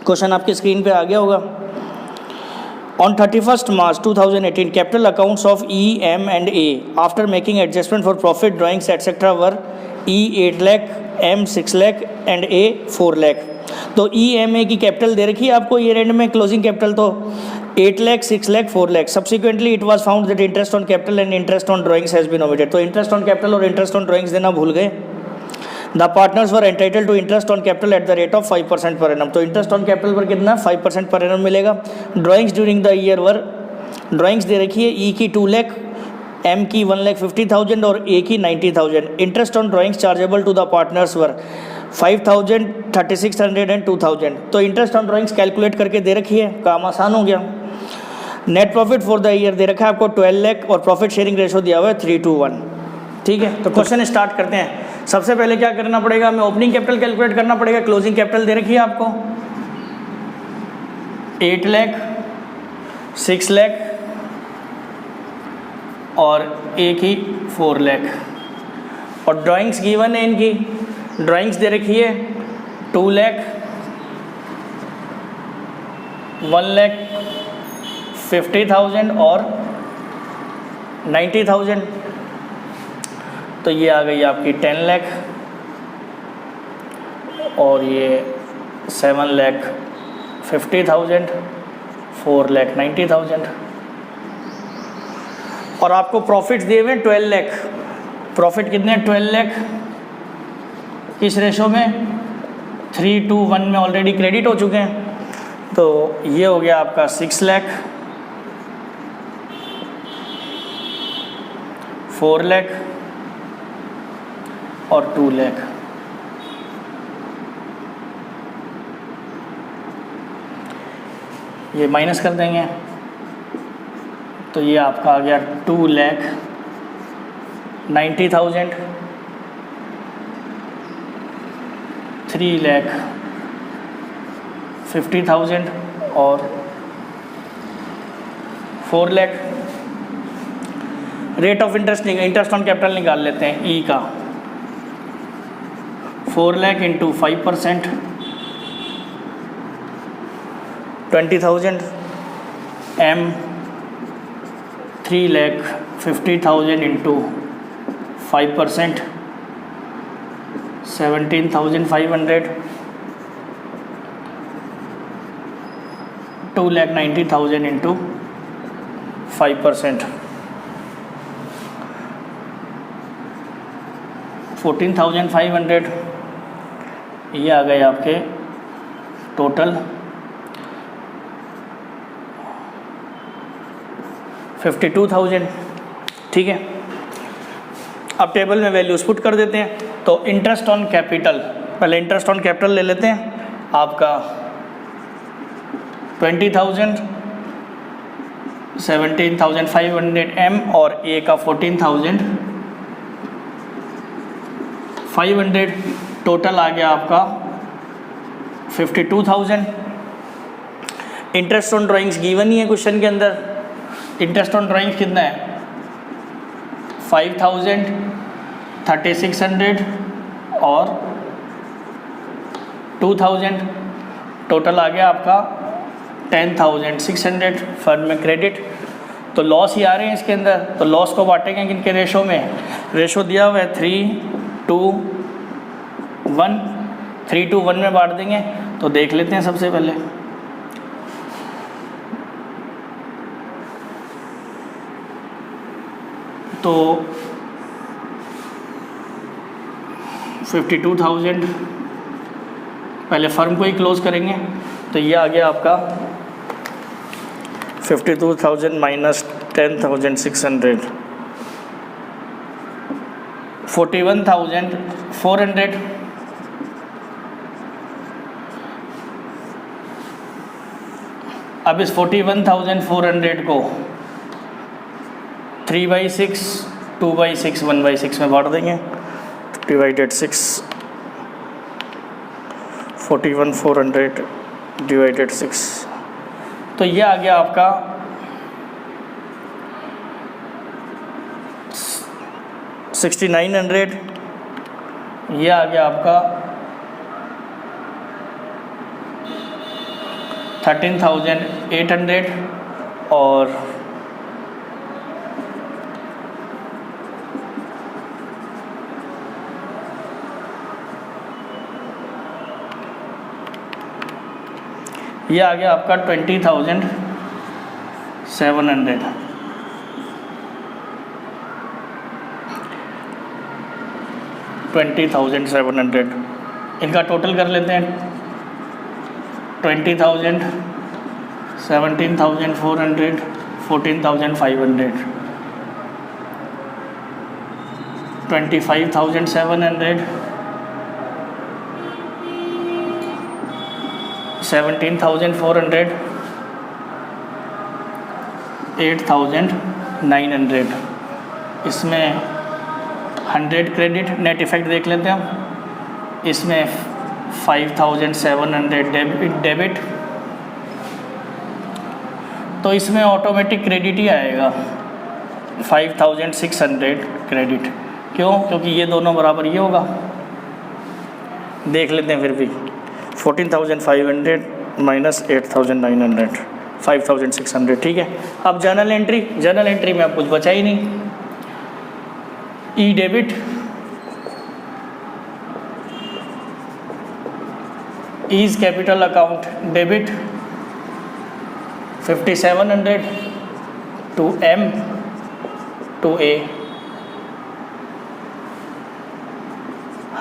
Question आपकी screen पे आ गया होगा। On 31st March 2018, capital accounts of E, M and A after making adjustment for profit drawings etc. were E 8 lakh, M 6 lakh and A 4 lakh। तो E, M, A की capital दे रखी है आपको ईयर एंड में, closing capital तो 8 lakh, 6 lakh, 4 lakh। Subsequently it was found that interest on capital and interest on drawings has been omitted. तो interest on capital और इंटरेस्ट ऑन ड्राइंग्स देना भूल गए। The partners were entitled to interest on capital at the rate of 5% per annum. तो interest on capital पर कितना 5% पर एनम मिलेगा। ड्राइंग्स ड्यूरिंग द ईयर वर, ड्राइंग्स दे रखी है ई की 2 लाख, एम की 1,50,000 और ए की 90,000। Interest on drawings chargeable to the partners were 5,000, 3,600 and 2,000। तो इंटरेस्ट ऑन ड्राइंग्स कैलकुलेट करके दे रखी है, काम आसान हो गया। Net profit for the year दे रखा है आपको 12 लाख और प्रॉफिट शेयरिंग रेशो दिया हुआ है 3:1। ठीक है, तो क्वेश्चन स्टार्ट करते हैं। सबसे पहले क्या करना पड़ेगा, हमें ओपनिंग कैपिटल कैलकुलेट करना पड़ेगा। क्लोजिंग कैपिटल दे रखी है आपको 8 लाख, 6 लाख और ए की 4 लाख। और ड्राइंग्स गिवन है इनकी, ड्राइंग्स दे रखी है 2 लाख, 1,50,000 और 90,000। तो ये आ गई आपकी 10 लाख और ये 7,50,000, 4,90,000। और आपको प्रॉफिट्स दिए हुए 12 लाख। प्रॉफिट कितने 12 लाख, किस रेशो में 3:1 में ऑलरेडी क्रेडिट हो चुके हैं। तो ये हो गया आपका 6 लाख, 4 लाख और 2 लाख। ये माइनस कर देंगे तो ये आपका आ गया 2,90,000, 3,50,000 और 4 lakh. Rate of interest on capital निकाल लेते हैं। ई का 4 lakh into 5%, 20,000। M 3,50,000 into 5%, 17,500। 2,90,000 into 5%, 14,500। ये आ गए आपके टोटल 52,000। ठीक है, अब टेबल में वैल्यूज पुट कर देते हैं। तो इंटरेस्ट ऑन कैपिटल, पहले इंटरेस्ट ऑन कैपिटल ले लेते हैं आपका 20,000, 17,500 एम और ए का 14,500। टोटल आ गया आपका 52,000। इंटरेस्ट ऑन ड्राइंग्स गिवन ही है क्वेश्चन के अंदर। इंटरेस्ट ऑन ड्राइंग्स कितना है 5,000, 3,600 और 2,000। टोटल आ गया आपका 10,600 फर्म में क्रेडिट। तो लॉस ही आ रहे हैं इसके अंदर, तो लॉस को बांटेंगे किनके रेशो में। रेशो दिया हुआ है 3:1, 3:1 में बांट देंगे। तो देख लेते हैं सबसे पहले। तो 52,000 पहले फर्म को ही क्लोज करेंगे। तो ये आ गया आपका 52,000 माइनस 10,600, 41,400। अब इस 41,400 को 3/6, 2/6, 1/6 में बांट देंगे। Divided 6, 41,400 divided 6। तो ये आ गया आपका 6,900। ये आ गया आपका 13,800 और ये आ गया आपका 20,700। 20,700 इनका टोटल कर लेते हैं। 20,000, 17,400, 14,500, 25,700, 17,400, 8,900। इसमें 100 क्रेडिट, नेट इफेक्ट देख लेते हैं हम। इसमें 5,700 डेबिट, तो इसमें ऑटोमेटिक क्रेडिट ही आएगा 5,600 क्रेडिट। क्यों? क्योंकि ये दोनों बराबर ये होगा। देख लेते हैं फिर भी। 14,500 माइनस 8,900, 5,600। ठीक है। अब जर्नल एंट्री में अब कुछ बचा ही नहीं। E debit, is capital account debit 5,700 to M to A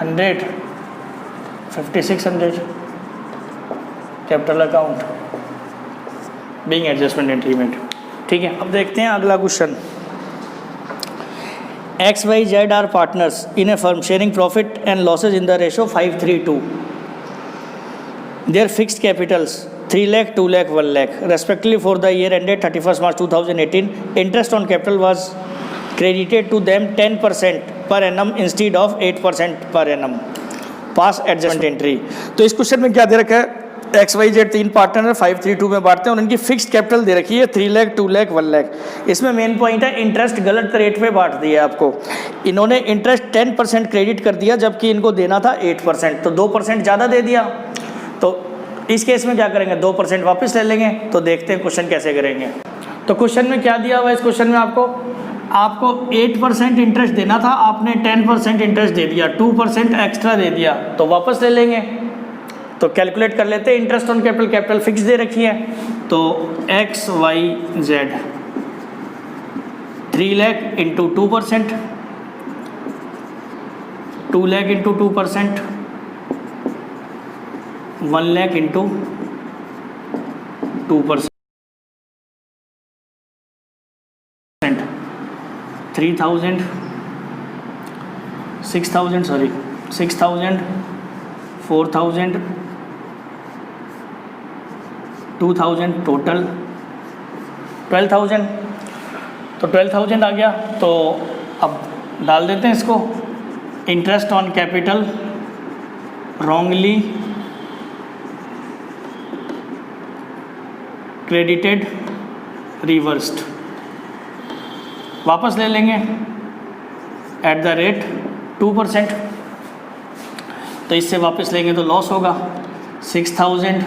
100, 5,600 capital account being adjustment entry made. ठीक है। अब देखते हैं अगला question. XYZ are partners in a firm sharing profit and losses in the ratio 5:3:2। Their fixed capitals 3 lakh, 2 lakh, 1 lakh respectively for the year ended 31st March 2018. Interest on capital was credited to them 10% per annum instead of 8% per annum. Pass adjustment entry। तो इस question में क्या दे रखा है? XYZ 3 partner है, 5:3:2 में बांटते हैं और उनकी फिक्स्ड कैपिटल दे रखी है 3 लाख, 2 लाख, 1 लाख। इसमें मेन पॉइंट है इंटरेस्ट गलत रेट पे बांट दिया आपको। इन्होंने इंटरेस्ट 10% क्रेडिट कर दिया जबकि इनको देना था 8%, तो 2% ज़्यादा दे दिया। तो इस केस में क्या करेंगे? 2% वापस ले लेंगे। तो देखते हैं क्वेश्चन कैसे करेंगे। तो क्वेश्चन में क्या दिया हुआ है? इस क्वेश्चन में आपको 8% इंटरेस्ट देना था, आपने 10% इंटरेस्ट दे दिया, 2% एक्स्ट्रा दे दिया, तो वापस ले लेंगे। तो कैलकुलेट कर लेते हैं। इंटरेस्ट ऑन कैपिटल फिक्स दे रखी है, तो XYZ 3 lakh into 2%, 2 lakh into 2%, 1 lakh into 2%, 3,000, 6,000, 6,000, 4,000, 2,000, total 12,000। तो 12,000 आ गया। तो अब डाल देते हैं इसको। Interest on capital wrongly credited reversed, वापस ले लेंगे एट द रेट 2%। तो इससे वापस लेंगे तो लॉस होगा। 6,000,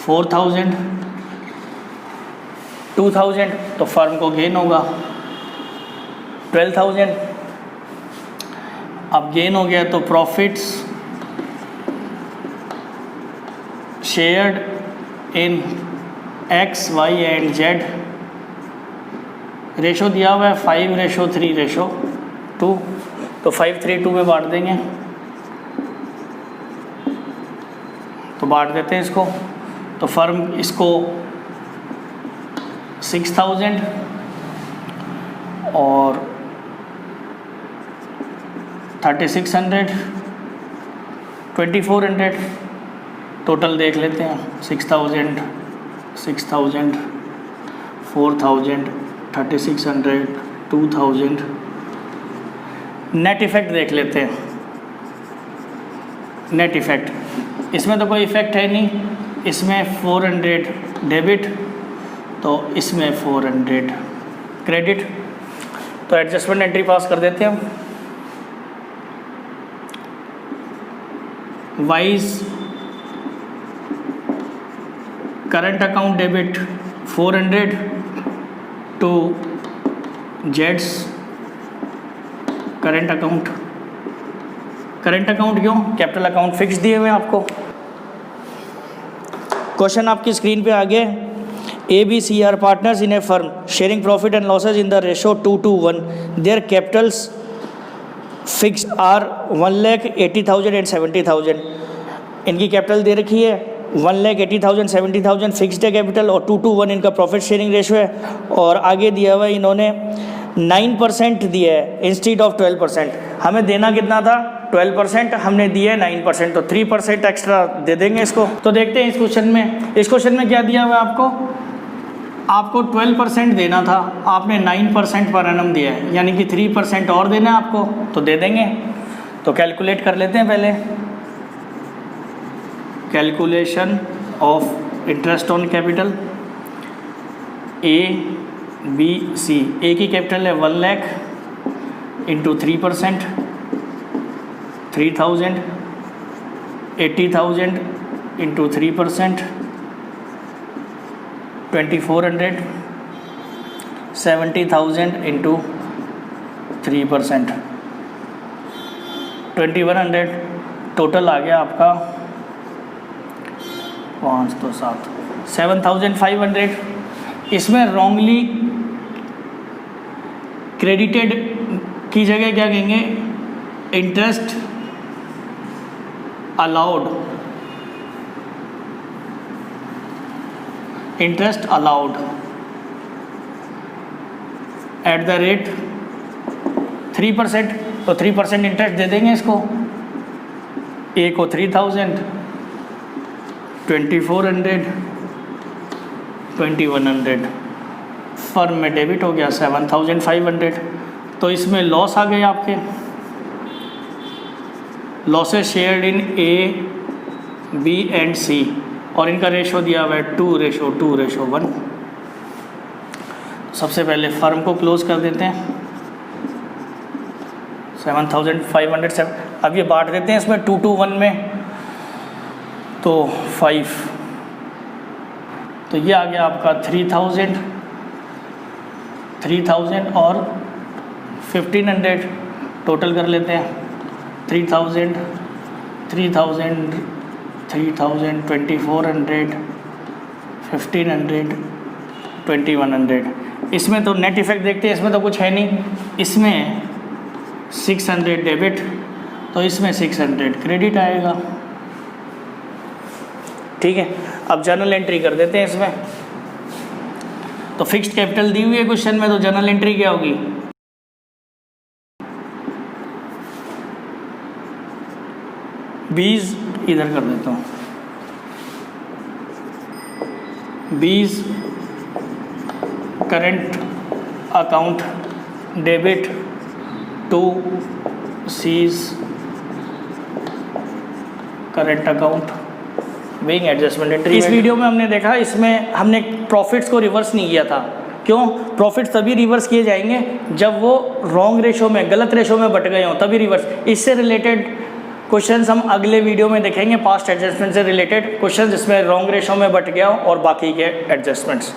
4,000, 2,000, तो फर्म को गेन होगा 12,000। अब गेन हो गया तो profits shared in X, Y and Z। Ratio दिया हुआ है 5:3:2, तो 5:3:2 में बांट देंगे। तो बांट देते हैं इसको। तो फर्म इसको 6,000 और 3,600, 2,400 टोटल देख लेते हैं। 6,000, 6,000, 4,000, 3,600, 2,000। नेट इफ़ेक्ट देख लेते हैं। नेट इफ़ेक्ट, इसमें तो कोई इफ़ेक्ट है नहीं। इसमें 400 डेबिट, तो इसमें 400 क्रेडिट। तो एडजस्टमेंट एंट्री पास कर देते हैं हम। Y's current account debit 400 to जेड्स करंट अकाउंट। करंट अकाउंट क्यों? कैपिटल अकाउंट फिक्स दिए हुए हैं आपको। क्वेश्चन आपकी स्क्रीन पे आ गया। ABC are partners in a firm sharing profit and losses in the ratio 2:1. Their capitals fixed are 1,80,000 and 70,000. इनकी कैपिटल दे रखी है 1,80,000 70,000 फिक्स्ड है कैपिटल, और 2:1 इनका प्रॉफिट शेयरिंग रेशो है। और आगे दिया हुआ इन्होंने 9% दिया है इंस्टीड ऑफ 12%। हमें देना कितना था? 12%, हमने दिया है 9%, तो 3% एक्स्ट्रा दे देंगे इसको। तो देखते हैं इस क्वेश्चन में। इस क्वेश्चन में क्या दिया हुआ है आपको 12% देना था, आपने 9% पर एनम दिया है, यानी कि 3% और देना है आपको, तो दे देंगे। तो कैलकुलेट कर लेते हैं पहले। Calculation of interest on capital ABC। A की कैपिटल है 1 lakh into 3%, 3,000, 80,000 into 3%, 2,400, 70,000 into 3%, 2,100। Total आ गया आपका 5 तो 7, 7,500। इसमें रॉन्गली क्रेडिटेड की जगह क्या कहेंगे? Interest allowed, interest allowed at the rate 3%, तो 3% इंटरेस्ट दे देंगे इसको। ए को 3,000, 2,400, 2,100। फर्म में डेबिट हो गया 7,500। तो इसमें लॉस आ गए आपके, losses shared in A, B and C, और इनका रेशो दिया हुआ है 2:1। सबसे पहले फर्म को क्लोज कर देते हैं 7,500। अब ये बांट देते हैं इसमें 2:1 में, तो 5, तो ये आ गया आपका 3,000 और 1,500। टोटल कर लेते हैं 3,000, 3,000, 3,000, 2,400, 1,500, 2,100। इसमें तो नेट इफेक्ट देखते हैं, इसमें तो कुछ है नहीं। इसमें 600 डेबिट, तो इसमें 600 क्रेडिट आएगा। ठीक है, अब जर्नल एंट्री कर देते हैं इसमें। तो फिक्स्ड कैपिटल दी हुई है क्वेश्चन में, तो जर्नल एंट्री क्या होगी? बीज इधर कर देता हूँ, 20 current account debit to C's current account being adjustment entry. इस वीडियो में हमने देखा, इसमें हमने प्रॉफिट्स को रिवर्स नहीं किया था। क्यों? प्रॉफिट्स तभी रिवर्स किए जाएंगे जब वो रॉन्ग रेशो में, गलत रेशो में बट गए हों, तभी रिवर्स। इससे रिलेटेड क्वेश्चंस हम अगले वीडियो में देखेंगे, पास्ट एडजस्टमेंट से रिलेटेड क्वेश्चंस जिसमें रॉन्ग रेशो में बट गया और बाकी के एडजस्टमेंट्स।